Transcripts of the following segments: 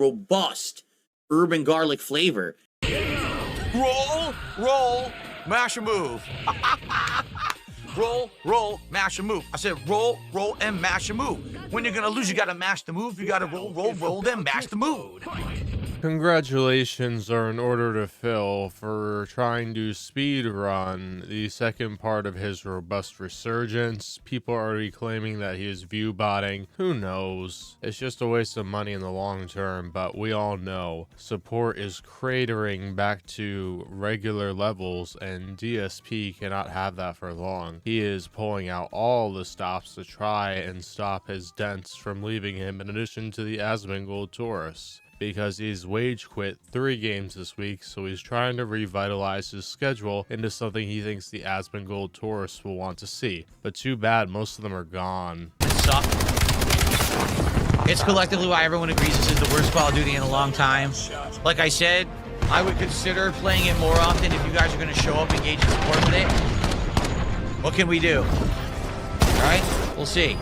robust urban garlic flavor. Roll, mash and move. Roll, mash and move. I said roll, and mash and move. When you're gonna lose, you gotta mash the move. You gotta roll, then mash the move. Congratulations are in order to Phil for trying to speed run the second part of his robust resurgence. People are already claiming that he is view botting. Who knows? It's just a waste of money in the long term, but we all know support is cratering back to regular levels, and DSP cannot have that for long. He is pulling out all the stops to try and stop his dents from leaving him, in addition to the Asmongold Taurus, because he's wage quit 3 games this week, so he's trying to revitalize his schedule into something he thinks the Asmongold Taurus will want to see. But too bad, most of them are gone. It's collectively why everyone agrees this is the worst Call of Duty in a long time. Like I said, I would consider playing it more often if you guys are going to show up, engage, and support with it. What can we do? Alright, we'll see.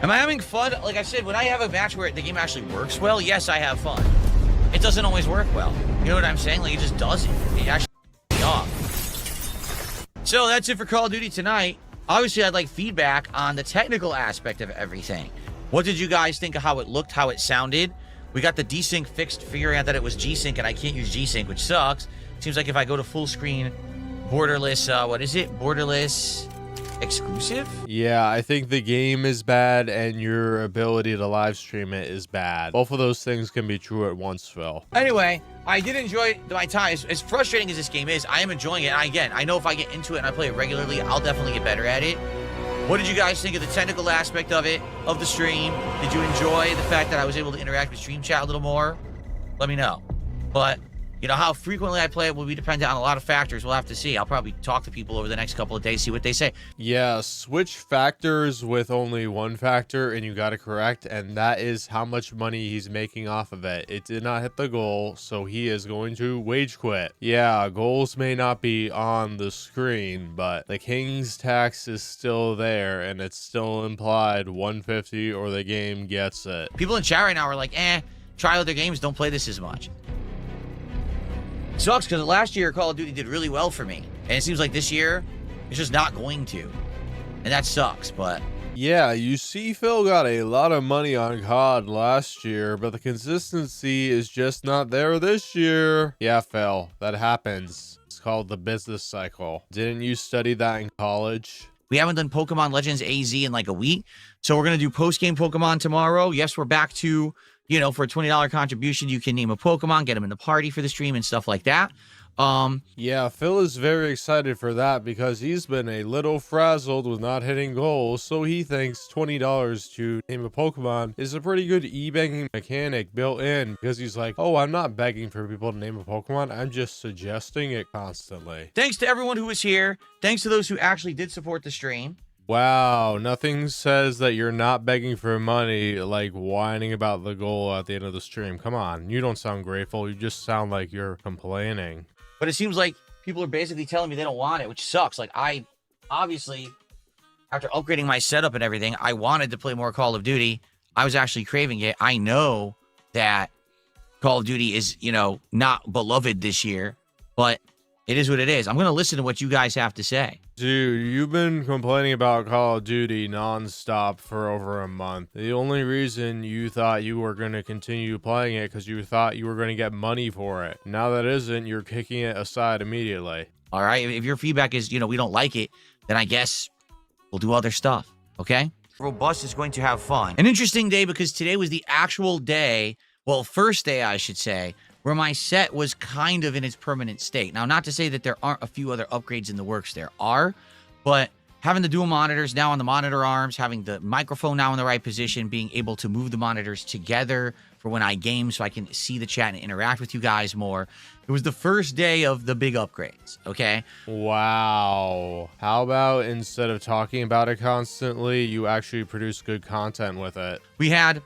Am I having fun? Like I said, when I have a match where the game actually works well, yes, I have fun. It doesn't always work well. You know what I'm saying? Like, it just doesn't. It actually me off. So that's it for Call of Duty tonight. Obviously, I'd like feedback on the technical aspect of everything. What did you guys think of how it looked, how it sounded? We got the desync fixed, figuring out that it was G-Sync, and I can't use G-Sync, which sucks. Seems like if I go to full screen, borderless, what is it? Borderless exclusive? Yeah, I think the game is bad and your ability to live stream it is bad. Both of those things can be true at once, Phil. Anyway, I did enjoy my time. As frustrating as this game is, I am enjoying it. And again, I know if I get into it and I play it regularly, I'll definitely get better at it. What did you guys think of the technical aspect of it, of the stream? Did you enjoy the fact that I was able to interact with stream chat a little more? Let me know. But you know, how frequently I play it will be dependent on a lot of factors. We'll have to see. I'll probably talk to people over the next couple of days, see what they say. Yeah, switch factors with only one factor and you got it correct, and that is how much money he's making off of it. It did not hit the goal, so he is going to wage quit. Yeah, goals may not be on the screen, but the king's tax is still there, and it's still implied 150 or the game gets it. People in chat right now are like, try other games, don't play this as much. Sucks because last year Call of Duty did really well for me, and it seems like this year it's just not going to, and that sucks. But yeah, you see, Phil got a lot of money on COD last year, but the consistency is just not there this year. Yeah, Phil, that happens. It's called the business cycle. Didn't you study that in college? We haven't done Pokemon Legends AZ in like a week, so we're gonna do post-game Pokemon tomorrow. Yes, we're back to, you know, for a $20 contribution, you can name a Pokemon, get them in the party for the stream and stuff like that. Yeah, Phil is very excited for that because he's been a little frazzled with not hitting goals, so he thinks $20 to name a Pokemon is a pretty good e-begging mechanic built in, because he's like, oh, I'm not begging for people to name a Pokemon, I'm just suggesting it constantly. Thanks to everyone who was here. Thanks to those who actually did support the stream. Wow, nothing says that you're not begging for money like whining about the goal at the end of the stream. Come on, you don't sound grateful. You just sound like you're complaining. But it seems like people are basically telling me they don't want it, which sucks. Like, I obviously, after upgrading my setup and everything, I wanted to play more Call of Duty. I was actually craving it. I know that Call of Duty is, you know, not beloved this year, but it is what it is. I'm going to listen to what you guys have to say. Dude, you've been complaining about Call of Duty nonstop for over a month. The only reason you thought you were going to continue playing it because you thought you were going to get money for it. Now that isn't, you're kicking it aside immediately. All right. If your feedback is, you know, we don't like it, then I guess we'll do other stuff. Okay. Robust is going to have fun. An interesting day because today was the actual day. Well, first day, I should say, where my set was kind of in its permanent state. Now, not to say that there aren't a few other upgrades in the works. There are, but having the dual monitors now on the monitor arms, having the microphone now in the right position, being able to move the monitors together for when I game so I can see the chat and interact with you guys more. It was the first day of the big upgrades, okay? Wow. How about instead of talking about it constantly, you actually produce good content with it? We had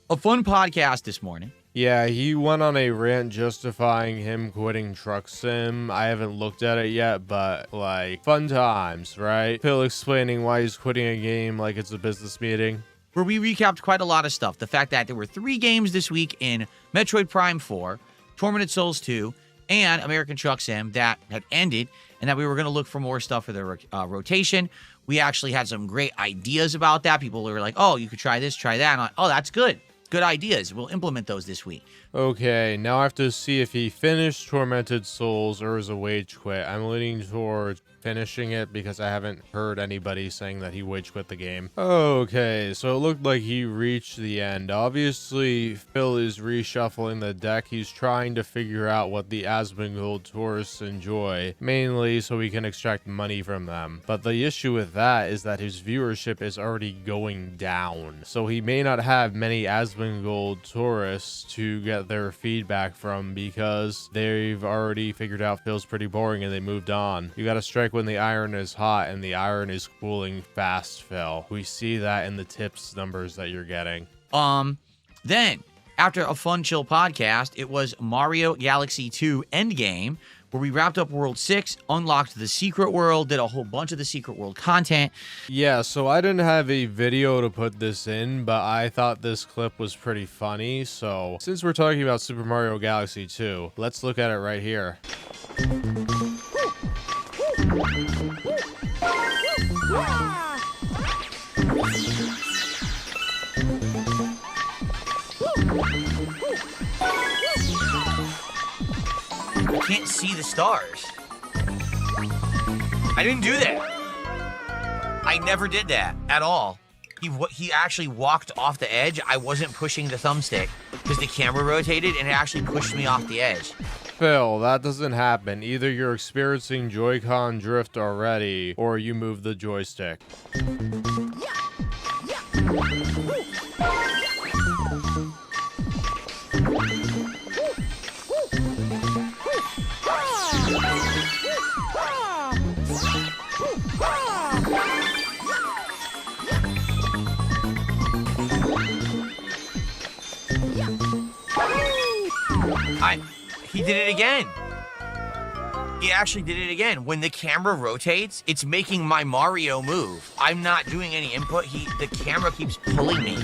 a fun podcast this morning. Yeah, he went on a rant justifying him quitting Truck Sim. I haven't looked at it yet, but like, fun times, right? Phil explaining why he's quitting a game like it's a business meeting. Where we recapped quite a lot of stuff. The fact that there were 3 games this week in Metroid Prime 4, Tormented Souls 2, and American Truck Sim that had ended, and that we were going to look for more stuff for the rotation. We actually had some great ideas about that. People were like, oh, you could try this, try that. And I'm like, oh, that's good. Good ideas. We'll implement those this week. Okay, now I have to see if he finished Tormented Souls or is a wage quit. I'm leaning towards finishing it because I haven't heard anybody saying that he wage quit the game. Okay, so it looked like he reached the end. Obviously, Phil is reshuffling the deck. He's trying to figure out what the Asmongold tourists enjoy, mainly so he can extract money from them. But the issue with that is that his viewership is already going down, so he may not have many Asmongold tourists to get their feedback from because they've already figured out Phil's pretty boring and they moved on. You gotta strike when the iron is hot, and the iron is cooling fast, Phil. We see that in the tips numbers that you're getting. Then, after a fun, chill podcast, it was Mario Galaxy 2 Endgame, where we wrapped up World 6, unlocked the Secret World, did a whole bunch of the Secret World content. Yeah, so I didn't have a video to put this in, but I thought this clip was pretty funny. So since we're talking about Super Mario Galaxy 2, let's look at it right here. I can't see the stars. I didn't do that. I never did that at all. He actually walked off the edge. I wasn't pushing the thumbstick because the camera rotated and it actually pushed me off the edge. Phil, that doesn't happen. Either you're experiencing Joy-Con drift already, or you move the joystick. He did it again. He actually did it again. When the camera rotates, it's making my Mario move. I'm not doing any input. The camera keeps pulling me.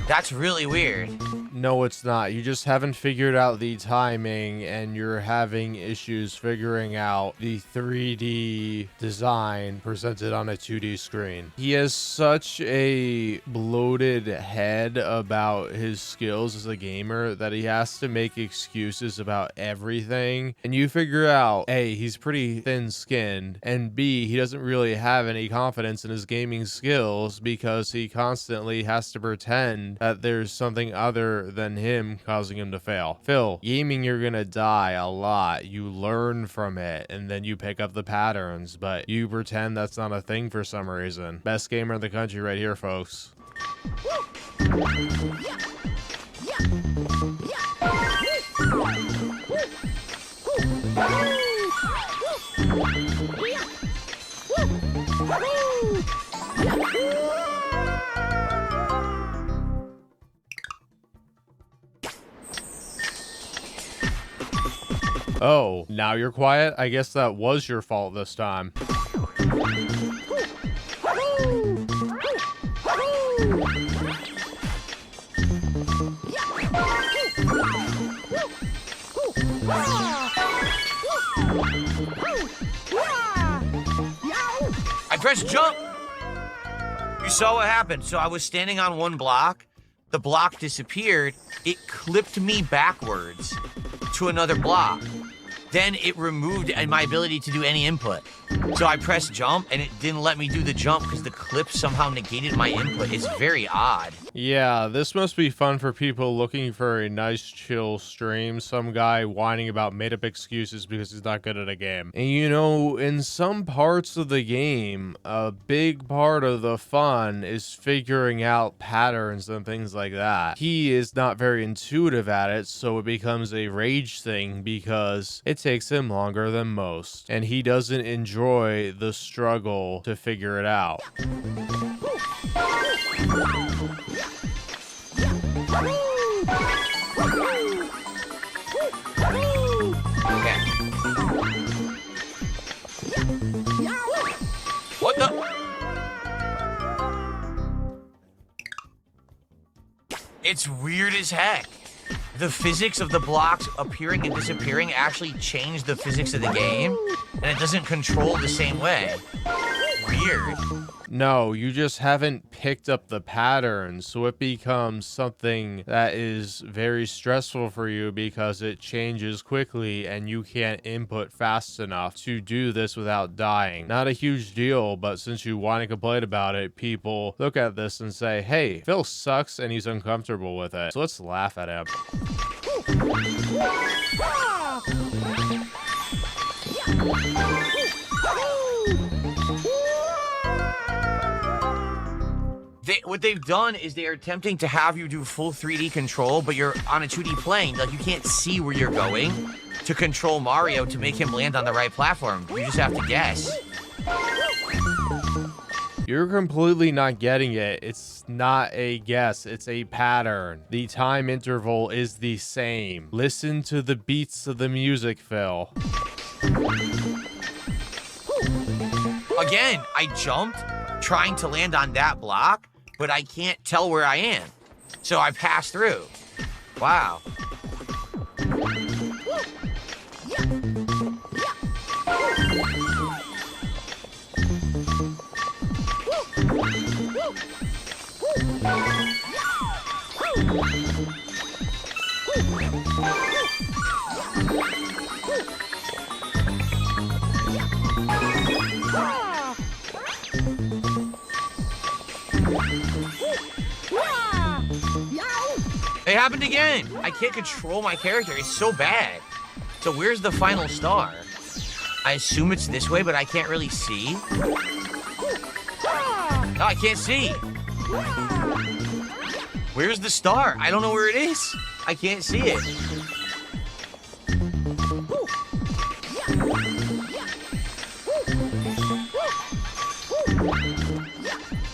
That's really weird. No, it's not. You just haven't figured out the timing, and you're having issues figuring out the 3D design presented on a 2D screen. He has such a bloated head about his skills as a gamer that he has to make excuses about everything. And you figure out, A, he's pretty thin-skinned, and B, he doesn't really have any confidence in his gaming skills because he constantly has to pretend that there's something other than him causing him to fail. Phil, gaming, you're gonna die a lot. You learn from it and then you pick up the patterns, but you pretend that's not a thing for some reason. Best gamer in the country right here, folks. Oh, now you're quiet? I guess that was your fault this time. I pressed jump. You saw what happened. So I was standing on one block. The block disappeared. It clipped me backwards to another block. Then it removed my ability to do any input. So I pressed jump and it didn't let me do the jump because the clip somehow negated my input. It's very odd. Yeah, this must be fun for people looking for a nice chill stream. Some guy whining about made up excuses because he's not good at a game. And you know, in some parts of the game, a big part of the fun is figuring out patterns and things like that. He is not very intuitive at it, so it becomes a rage thing because it takes him longer than most. And he doesn't enjoy the struggle to figure it out. It's weird as heck. The physics of the blocks appearing and disappearing actually change the physics of the game, and it doesn't control the same way. Weird. No, you just haven't picked up the pattern, so it becomes something that is very stressful for you because it changes quickly and you can't input fast enough to do this without dying. Not a huge deal, but since you want to complain about it, people look at this and say, hey, Phil sucks and he's uncomfortable with it, so let's laugh at him. What they've done is they are attempting to have you do full 3D control, but you're on a 2D plane. Like, you can't see where you're going to control Mario to make him land on the right platform. You just have to guess. You're completely not getting it. It's not a guess, it's a pattern. The time interval is the same. Listen to the beats of the music, Phil. Again, I jumped trying to land on that block, but I can't tell where I am. So I passed through. Wow. It happened again. I can't control my character. It's so bad. So where's the final star? I assume it's this way, but I can't really see. No, I can't see. Where's the star? I don't know where it is. I can't see it.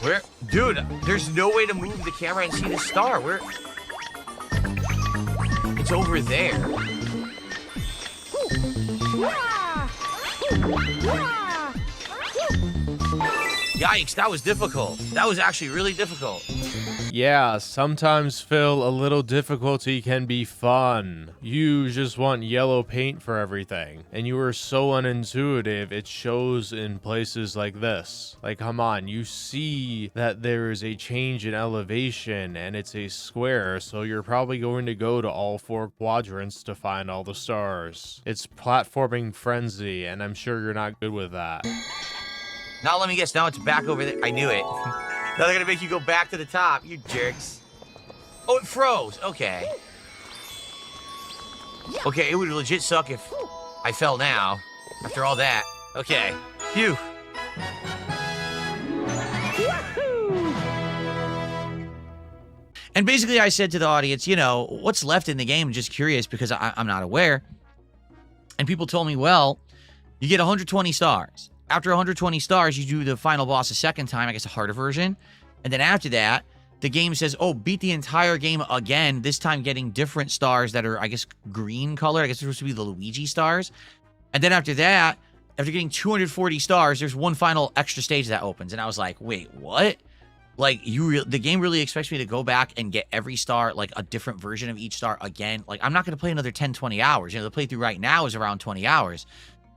Where? Dude, there's no way to move the camera and see the star. Where? It's over there. Yikes, that was difficult. That was actually really difficult. Yeah, sometimes, Phil, a little difficulty can be fun. You just want yellow paint for everything. And you are so unintuitive, it shows in places like this. Like, come on, you see that there is a change in elevation and it's a square, so you're probably going to go to all 4 quadrants to find all the stars. It's platforming frenzy, and I'm sure you're not good with that. Now let me guess, now it's back over there. I knew it. Now they're gonna make you go back to the top, you jerks. Oh, it froze. Okay. Okay, it would legit suck if I fell now. After all that. Okay. Phew. And basically I said to the audience, you know, what's left in the game? I'm just curious because I'm not aware. And people told me, well, you get 120 stars. After 120 stars, you do the final boss a second time, I guess a harder version. And then after that, the game says, oh, beat the entire game again, this time getting different stars that are, I guess, green color. I guess they're supposed to be the Luigi stars. And then after that, after getting 240 stars, there's one final extra stage that opens. And I was like, wait, what? Like, the game really expects me to go back and get every star, like a different version of each star again. Like, I'm not going to play another 10, 20 hours. You know, the playthrough right now is around 20 hours.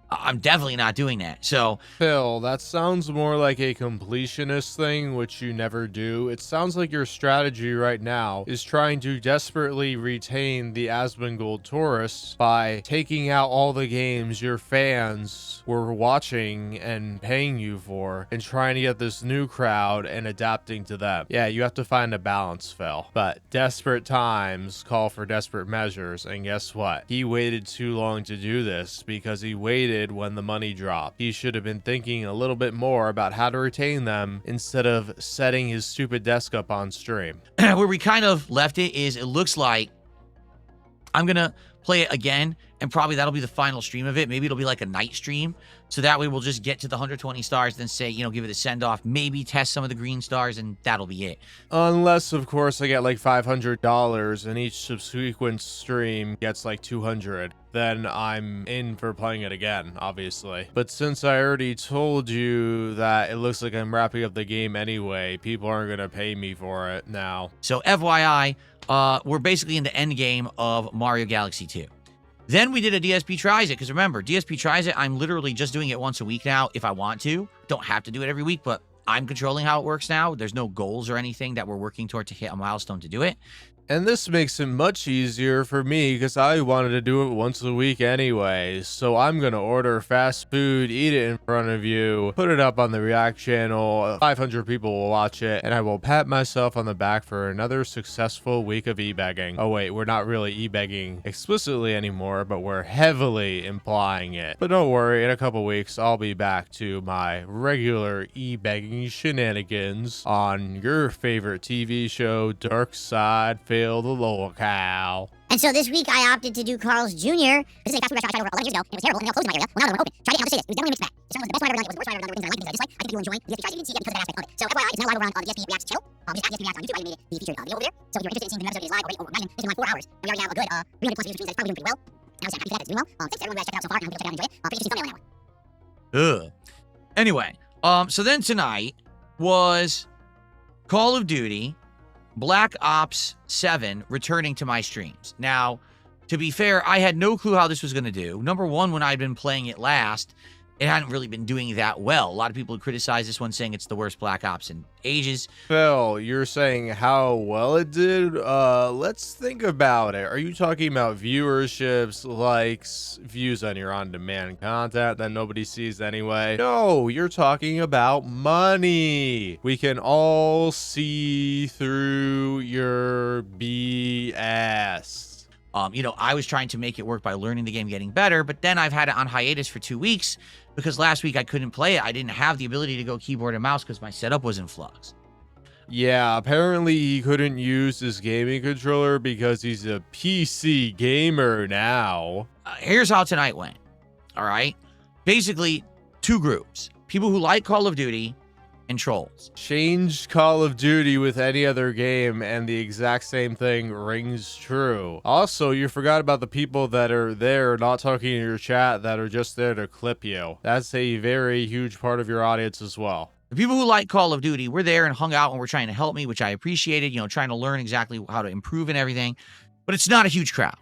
I'm definitely not doing that. So, Phil, that sounds more like a completionist thing, which you never do. It sounds like your strategy right now is trying to desperately retain the Asmongold tourists by taking out all the games your fans were watching and paying you for and trying to get this new crowd and adapting to them. Yeah, you have to find a balance, Phil. But desperate times call for desperate measures, and guess what? He waited too long to do this because he waited when the money dropped. He should have been thinking a little bit more about how to retain them instead of setting his stupid desk up on stream. Where we kind of left it is, it looks like I'm gonna play it again and and probably that'll be the final stream of it. Maybe it'll be like a night stream. So that way we'll just get to the 120 stars, then say, give it a send-off, maybe test some of the green stars, and that'll be it. Unless, of course, I get like $500 and each subsequent stream gets like 200. Then I'm in for playing it again, obviously. But since I already told you that it looks like I'm wrapping up the game anyway, people aren't going to pay me for it now. So FYI, we're basically in the end game of Mario Galaxy 2. Then we did a DSP Tries It, because remember, DSP Tries It, I'm literally just doing it once a week now if I want to. Don't have to do it every week, but I'm controlling how it works now. There's no goals or anything that we're working toward to hit a milestone to do it. And this makes it much easier for me because I wanted to do it once a week anyway. So I'm going to order fast food, eat it in front of you, put it up on the React channel. 500 people will watch it, and I will pat myself on the back for another successful week of e-begging. Oh wait, we're not really e-begging explicitly anymore, but we're heavily implying it. But don't worry, in a couple weeks, I'll be back to my regular e-begging shenanigans on your favorite TV show, Dark Side the Locale. And so this week I opted to do Carl's Jr. This is a fast food restaurant I tried over 11 years ago, and it was terrible, and now closed in my area. Well, now they're open. Try to get how to say this. It was definitely a mixed bag. This one was the best one I've ever done. It was the worst one I've ever done. There were things I liked, things I disliked. I think people will enjoy the DSP Tries It. You didn't see that because of that aspect of it. So FYI, it's now live over on the DSP Reacts channel. Just at DSP Reacts on YouTube. I made the featured video over there. So if you're interested in seeing the new episode, it is live already over 9 minutes. It's been like 4 hours. And we already have a good 300 plus views, which means that it's probably doing pretty well. And I was happy for that. It's doing well. Thanks to everyone who has checked it out so far, and I hope you'll check it out and enjoy it. Pretty interesting thumbnail on that one. Ugh. Anyway, so then tonight was Call of Duty Black Ops 7 returning to my streams. Now, to be fair, I had no clue how this was going to do. Number one, when I'd been playing it last, it hadn't really been doing that well. A lot of people had criticized this one, saying it's the worst Black Ops in ages. Phil, you're saying how well it did? Let's think about it. Are you talking about viewerships, likes, views on your on-demand content that nobody sees anyway? No, you're talking about money. We can all see through your BS. I was trying to make it work by learning the game, getting better, but then I've had it on hiatus for 2 weeks because last week I couldn't play it. I didn't have the ability to go keyboard and mouse because my setup was in flux. Yeah, apparently he couldn't use his gaming controller because he's a PC gamer now. Here's how tonight went. All right. Basically, 2 groups. People who like Call of Duty and trolls. Change Call of Duty with any other game and the exact same thing rings true. Also, you forgot about the people that are there not talking in your chat that are just there to clip you. That's a very huge part of your audience as well. The people who like Call of Duty were there and hung out and were trying to help me, which I appreciated, trying to learn exactly how to improve and everything. But it's not a huge crowd.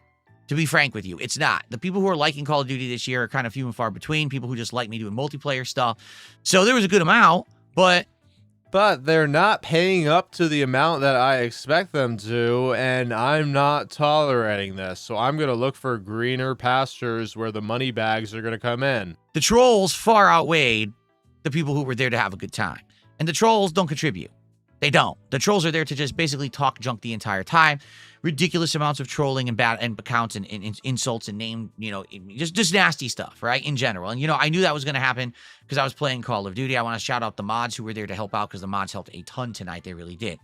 To be frank with you, it's not. The people who are liking Call of Duty this year are kind of few and far between. People who just like me doing multiplayer stuff. So there was a good amount. But they're not paying up to the amount that I expect them to, and I'm not tolerating this. So I'm going to look for greener pastures where the money bags are going to come in. The trolls far outweighed the people who were there to have a good time. And the trolls don't contribute. They don't. The trolls are there to just basically talk junk the entire time. Ridiculous amounts of trolling and bad and accounts and insults and name, just nasty stuff, right? In general. And, I knew that was going to happen because I was playing Call of Duty. I want to shout out the mods who were there to help out because the mods helped a ton tonight. They really did.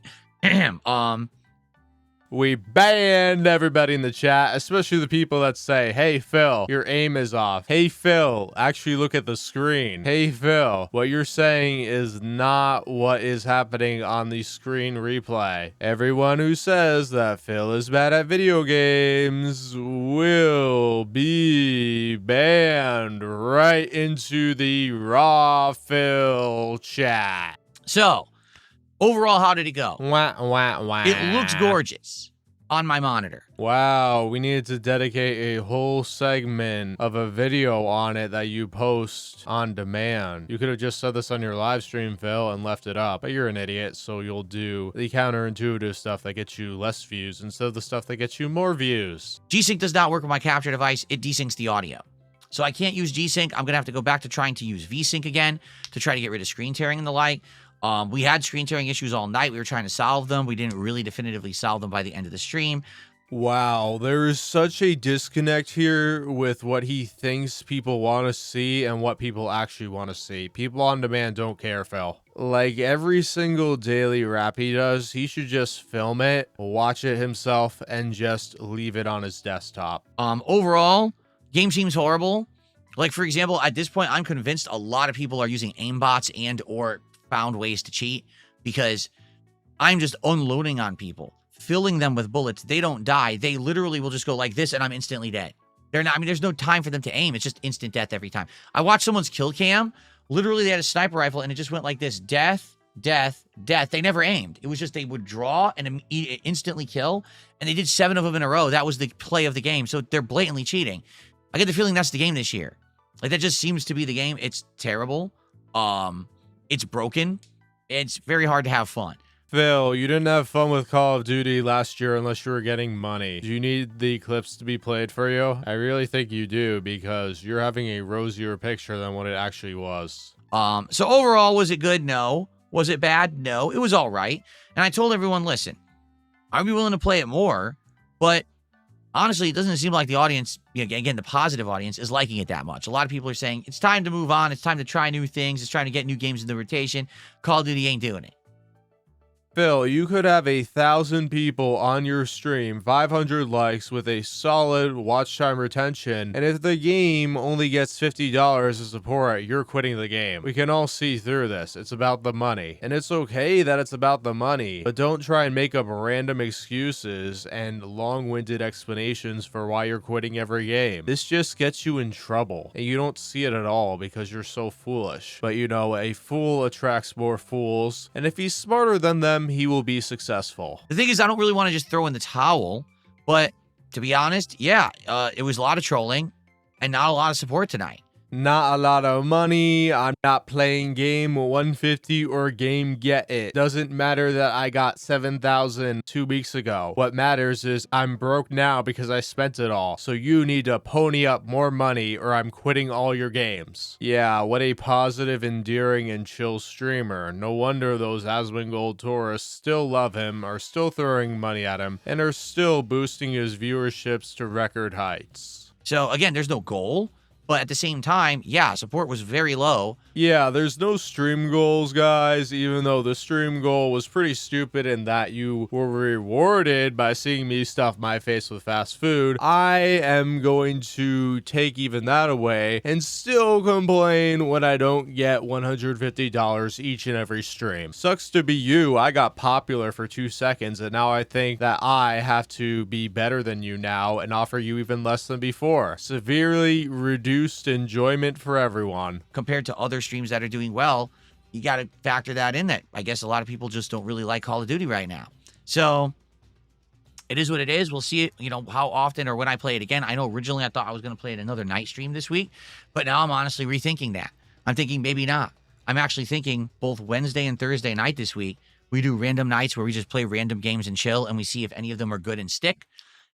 We banned everybody in the chat, especially the people that say, hey, Phil, your aim is off. Hey, Phil, actually look at the screen. Hey, Phil, what you're saying is not what is happening on the screen replay. Everyone who says that Phil is bad at video games will be banned right into the raw Phil chat. So, overall, how did it go? Wah, wah, wah. It looks gorgeous on my monitor. Wow, we needed to dedicate a whole segment of a video on it that you post on demand. You could have just said this on your live stream, Phil, and left it up. But you're an idiot, so you'll do the counterintuitive stuff that gets you less views instead of the stuff that gets you more views. G-Sync does not work with my capture device. It desyncs the audio. So I can't use G-Sync. I'm going to have to go back to trying to use V-Sync again to try to get rid of screen tearing and the like. We had screen tearing issues all night. We were trying to solve them. We didn't really definitively solve them by the end of the stream. Wow, there is such a disconnect here with what he thinks people want to see and what people actually want to see. People on demand don't care, Phil. Like every single daily rap he does, he should just film it, watch it himself, and just leave it on his desktop. Overall, Game seems horrible. Like, for example, at this point, I'm convinced a lot of people are using aimbots and or found ways to cheat because I'm just unloading on people, filling them with bullets. They don't die. They literally will just go like this and I'm instantly dead. They're not, I mean, there's no time for them to aim. It's just instant death every time. I watched someone's kill cam. Literally, they had a sniper rifle and it just went like this. Death, death, death. They never aimed. It was just they would draw and instantly kill. And they did 7 of them in a row. That was the play of the game. So they're blatantly cheating. I get the feeling that's the game this year. Like, that just seems to be the game. It's terrible. It's broken. It's very hard to have fun. Phil, you didn't have fun with Call of Duty last year unless you were getting money. Do you need the clips to be played for you? I really think you do because you're having a rosier picture than what it actually was. So overall, was it good? No. Was it bad? No. It was all right. And I told everyone, listen, I'd be willing to play it more, but honestly, it doesn't seem like the audience, again, the positive audience, is liking it that much. A lot of people are saying, it's time to move on. It's time to try new things. It's trying to get new games in the rotation. Call of Duty ain't doing it. Phil, you could have 1,000 people on your stream, 500 likes with a solid watch time retention, and if the game only gets $50 as support, you're quitting the game. We can all see through this. It's about the money. And it's okay that it's about the money, but don't try and make up random excuses and long-winded explanations for why you're quitting every game. This just gets you in trouble, and you don't see it at all because you're so foolish. But you know, a fool attracts more fools, and if he's smarter than them, he will be successful. The thing is, I don't really want to just throw in the towel, but to be honest, yeah, it was a lot of trolling and not a lot of support tonight. Not a lot of money. I'm not playing game 150 or game get it. Doesn't matter that I got 7,000 2 weeks ago. What matters is I'm broke now because I spent it all. So you need to pony up more money or I'm quitting all your games. Yeah, what a positive, endearing, and chill streamer. No wonder those Asmongold tourists still love him, are still throwing money at him, and are still boosting his viewerships to record heights. So again, there's no goal. But at the same time, yeah, support was very low. Yeah, there's no stream goals, guys, even though the stream goal was pretty stupid in that you were rewarded by seeing me stuff my face with fast food. I am going to take even that away and still complain when I don't get $150 each and every stream. Sucks to be you. I got popular for 2 seconds, and now I think that I have to be better than you now and offer you even less than before. Severely reduced enjoyment for everyone. Compared to other streams that are doing well, you got to factor that in, that I guess a lot of people just don't really like Call of Duty right now. So it is what it is. We'll see it, how often or when I play it again. I know originally I thought I was going to play it another night stream this week, but now I'm honestly rethinking that. I'm thinking maybe not. I'm actually thinking both Wednesday and Thursday night this week, we do random nights where we just play random games and chill, and we see if any of them are good and stick.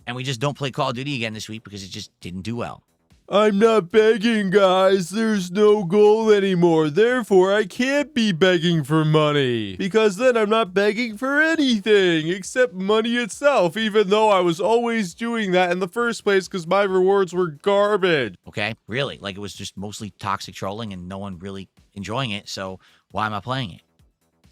And we just don't play Call of Duty again this week because it just didn't do well. I'm not begging, guys. There's no goal anymore. Therefore, I can't be begging for money. Because then I'm not begging for anything except money itself, even though I was always doing that in the first place because my rewards were garbage. Okay, really? Like, it was just mostly toxic trolling and no one really enjoying it. So why am I playing it?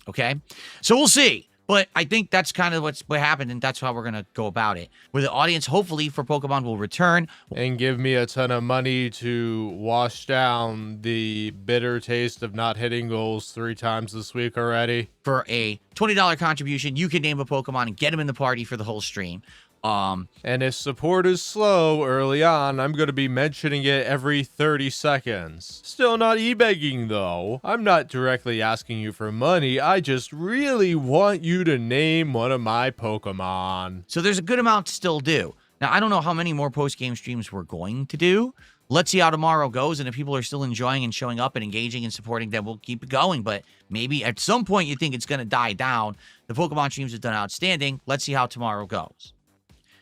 Okay, so we'll see. But I think that's kind of what happened, and that's how we're going to go about it. Where the audience, hopefully, for Pokemon will return. And give me a ton of money to wash down the bitter taste of not hitting goals 3 times this week already. For a $20 contribution, you can name a Pokemon and get them in the party for the whole stream. And if support is slow early on, I'm going to be mentioning it every 30 seconds. Still not e-begging though. I'm not directly asking you for money. I just really want you to name one of my Pokemon. So there's a good amount to still do. Now, I don't know how many more post-game streams we're going to do. Let's see how tomorrow goes, and if people are still enjoying and showing up and engaging and supporting, then we'll keep it going. But maybe at some point you think it's going to die down. The Pokemon streams have done outstanding. Let's see how tomorrow goes.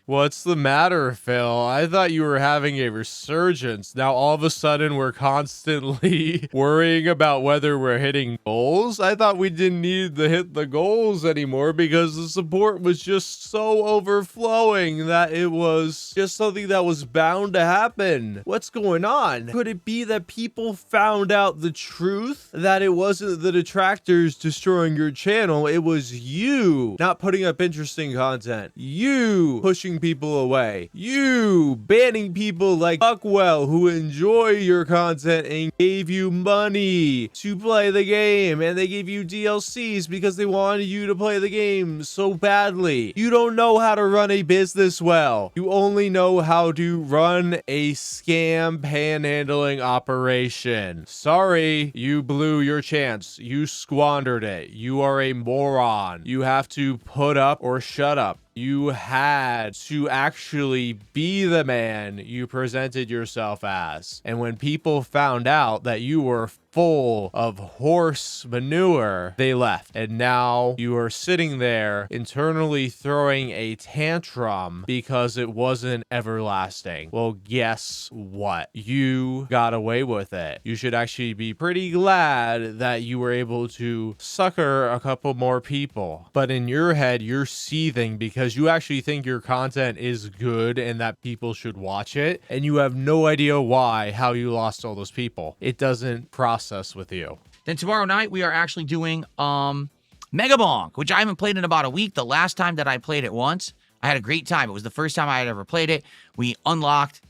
What's the matter, Phil? I thought you were having a resurgence. Now all of a sudden we're constantly worrying about whether we're hitting goals. I thought we didn't need to hit the goals anymore because the support was just so overflowing that it was just something that was bound to happen. What's going on? Could it be that people found out the truth? That it wasn't the detractors destroying your channel, it was you not putting up interesting content. You pushing turning people away. You banning people like Buckwell who enjoy your content and gave you money to play the game, and they gave you DLCs because they wanted you to play the game so badly. You don't know how to run a business well. You only know how to run a scam panhandling operation. Sorry, you blew your chance. You squandered it. You are a moron. You have to put up or shut up. You had to actually be the man you presented yourself as. And when people found out that you were full of horse manure, they left. And now you are sitting there internally throwing a tantrum because it wasn't everlasting. Well, guess what? You got away with it. You should actually be pretty glad that you were able to sucker a couple more people. But in your head, you're seething because you actually think your content is good and that people should watch it. And you have no idea how you lost all those people. It doesn't process with you. Then tomorrow night, we are actually doing Mega Bonk, which I haven't played in about a week. The last time that I played it once, I had a great time. It was the first time I had ever played it. We unlocked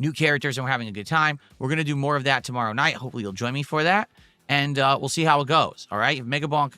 new characters and we're having a good time. We're going to do more of that tomorrow night. Hopefully you'll join me for that. And we'll see how it goes. All right. If Mega Bonk,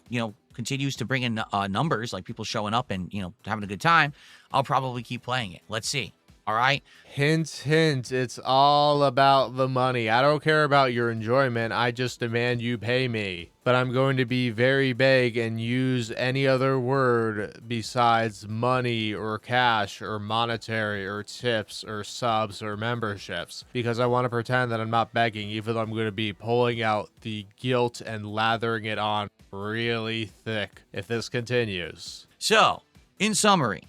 continues to bring in numbers, like people showing up and, having a good time, I'll probably keep playing it. Let's see. All right. Hint, hint. It's all about the money. I don't care about your enjoyment. I just demand you pay me. But I'm going to be very vague and use any other word besides money or cash or monetary or tips or subs or memberships, because I want to pretend that I'm not begging, even though I'm going to be pulling out the guilt and lathering it on really thick if this continues. So, in summary,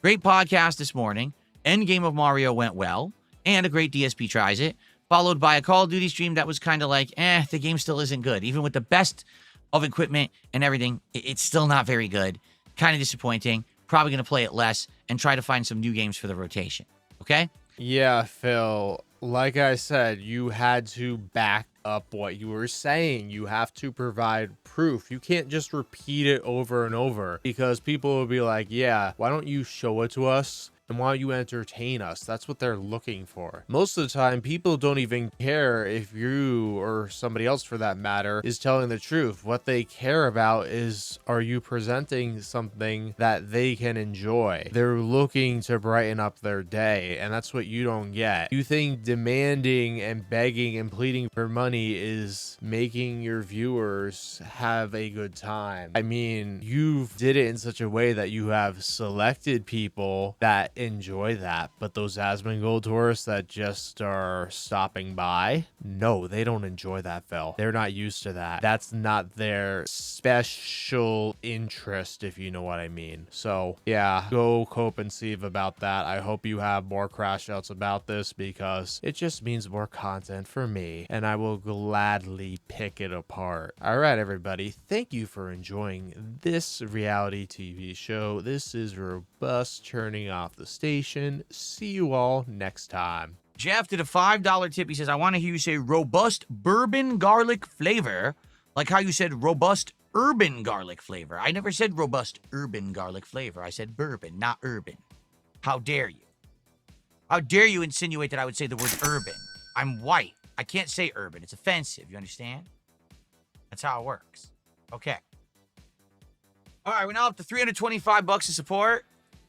great podcast this morning. Endgame of Mario went well, and a great DSP tries it, followed by a Call of Duty stream that was kind of like, the game still isn't good. Even with the best of equipment and everything, it's still not very good. Kind of disappointing. Probably going to play it less and try to find some new games for the rotation. Okay? Yeah, Phil. Like I said, you had to back up what you were saying. You have to provide proof. You can't just repeat it over and over, because people will be like, yeah, why don't you show it to us? And why don't you entertain us? That's what they're looking for. Most of the time, people don't even care if you, or somebody else for that matter, is telling the truth. What they care about is, are you presenting something that they can enjoy? They're looking to brighten up their day, and that's what you don't get. You think demanding and begging and pleading for money is making your viewers have a good time. I mean, you did it in such a way that you have selected people that enjoy that, but those Asmongold tourists that just are stopping by, no, they don't enjoy that, Phil. They're not used to that. That's not their special interest, if you know what I mean. So yeah, go cope and sieve about that. I hope you have more crash outs about this, because it just means more content for me, and I will gladly pick it apart. All right, everybody, thank you for enjoying this reality TV show. This is Robust turning off the station. See you all next time. Jeff did a $5 tip. He says, I want to hear you say robust bourbon garlic flavor, like how you said robust urban garlic flavor. I never said robust urban garlic flavor. I said bourbon, not urban. How dare you? How dare you insinuate that I would say the word urban? I'm white. I can't say urban. It's offensive. You understand? That's how it works. Okay. All right, we're now up to $325 of support.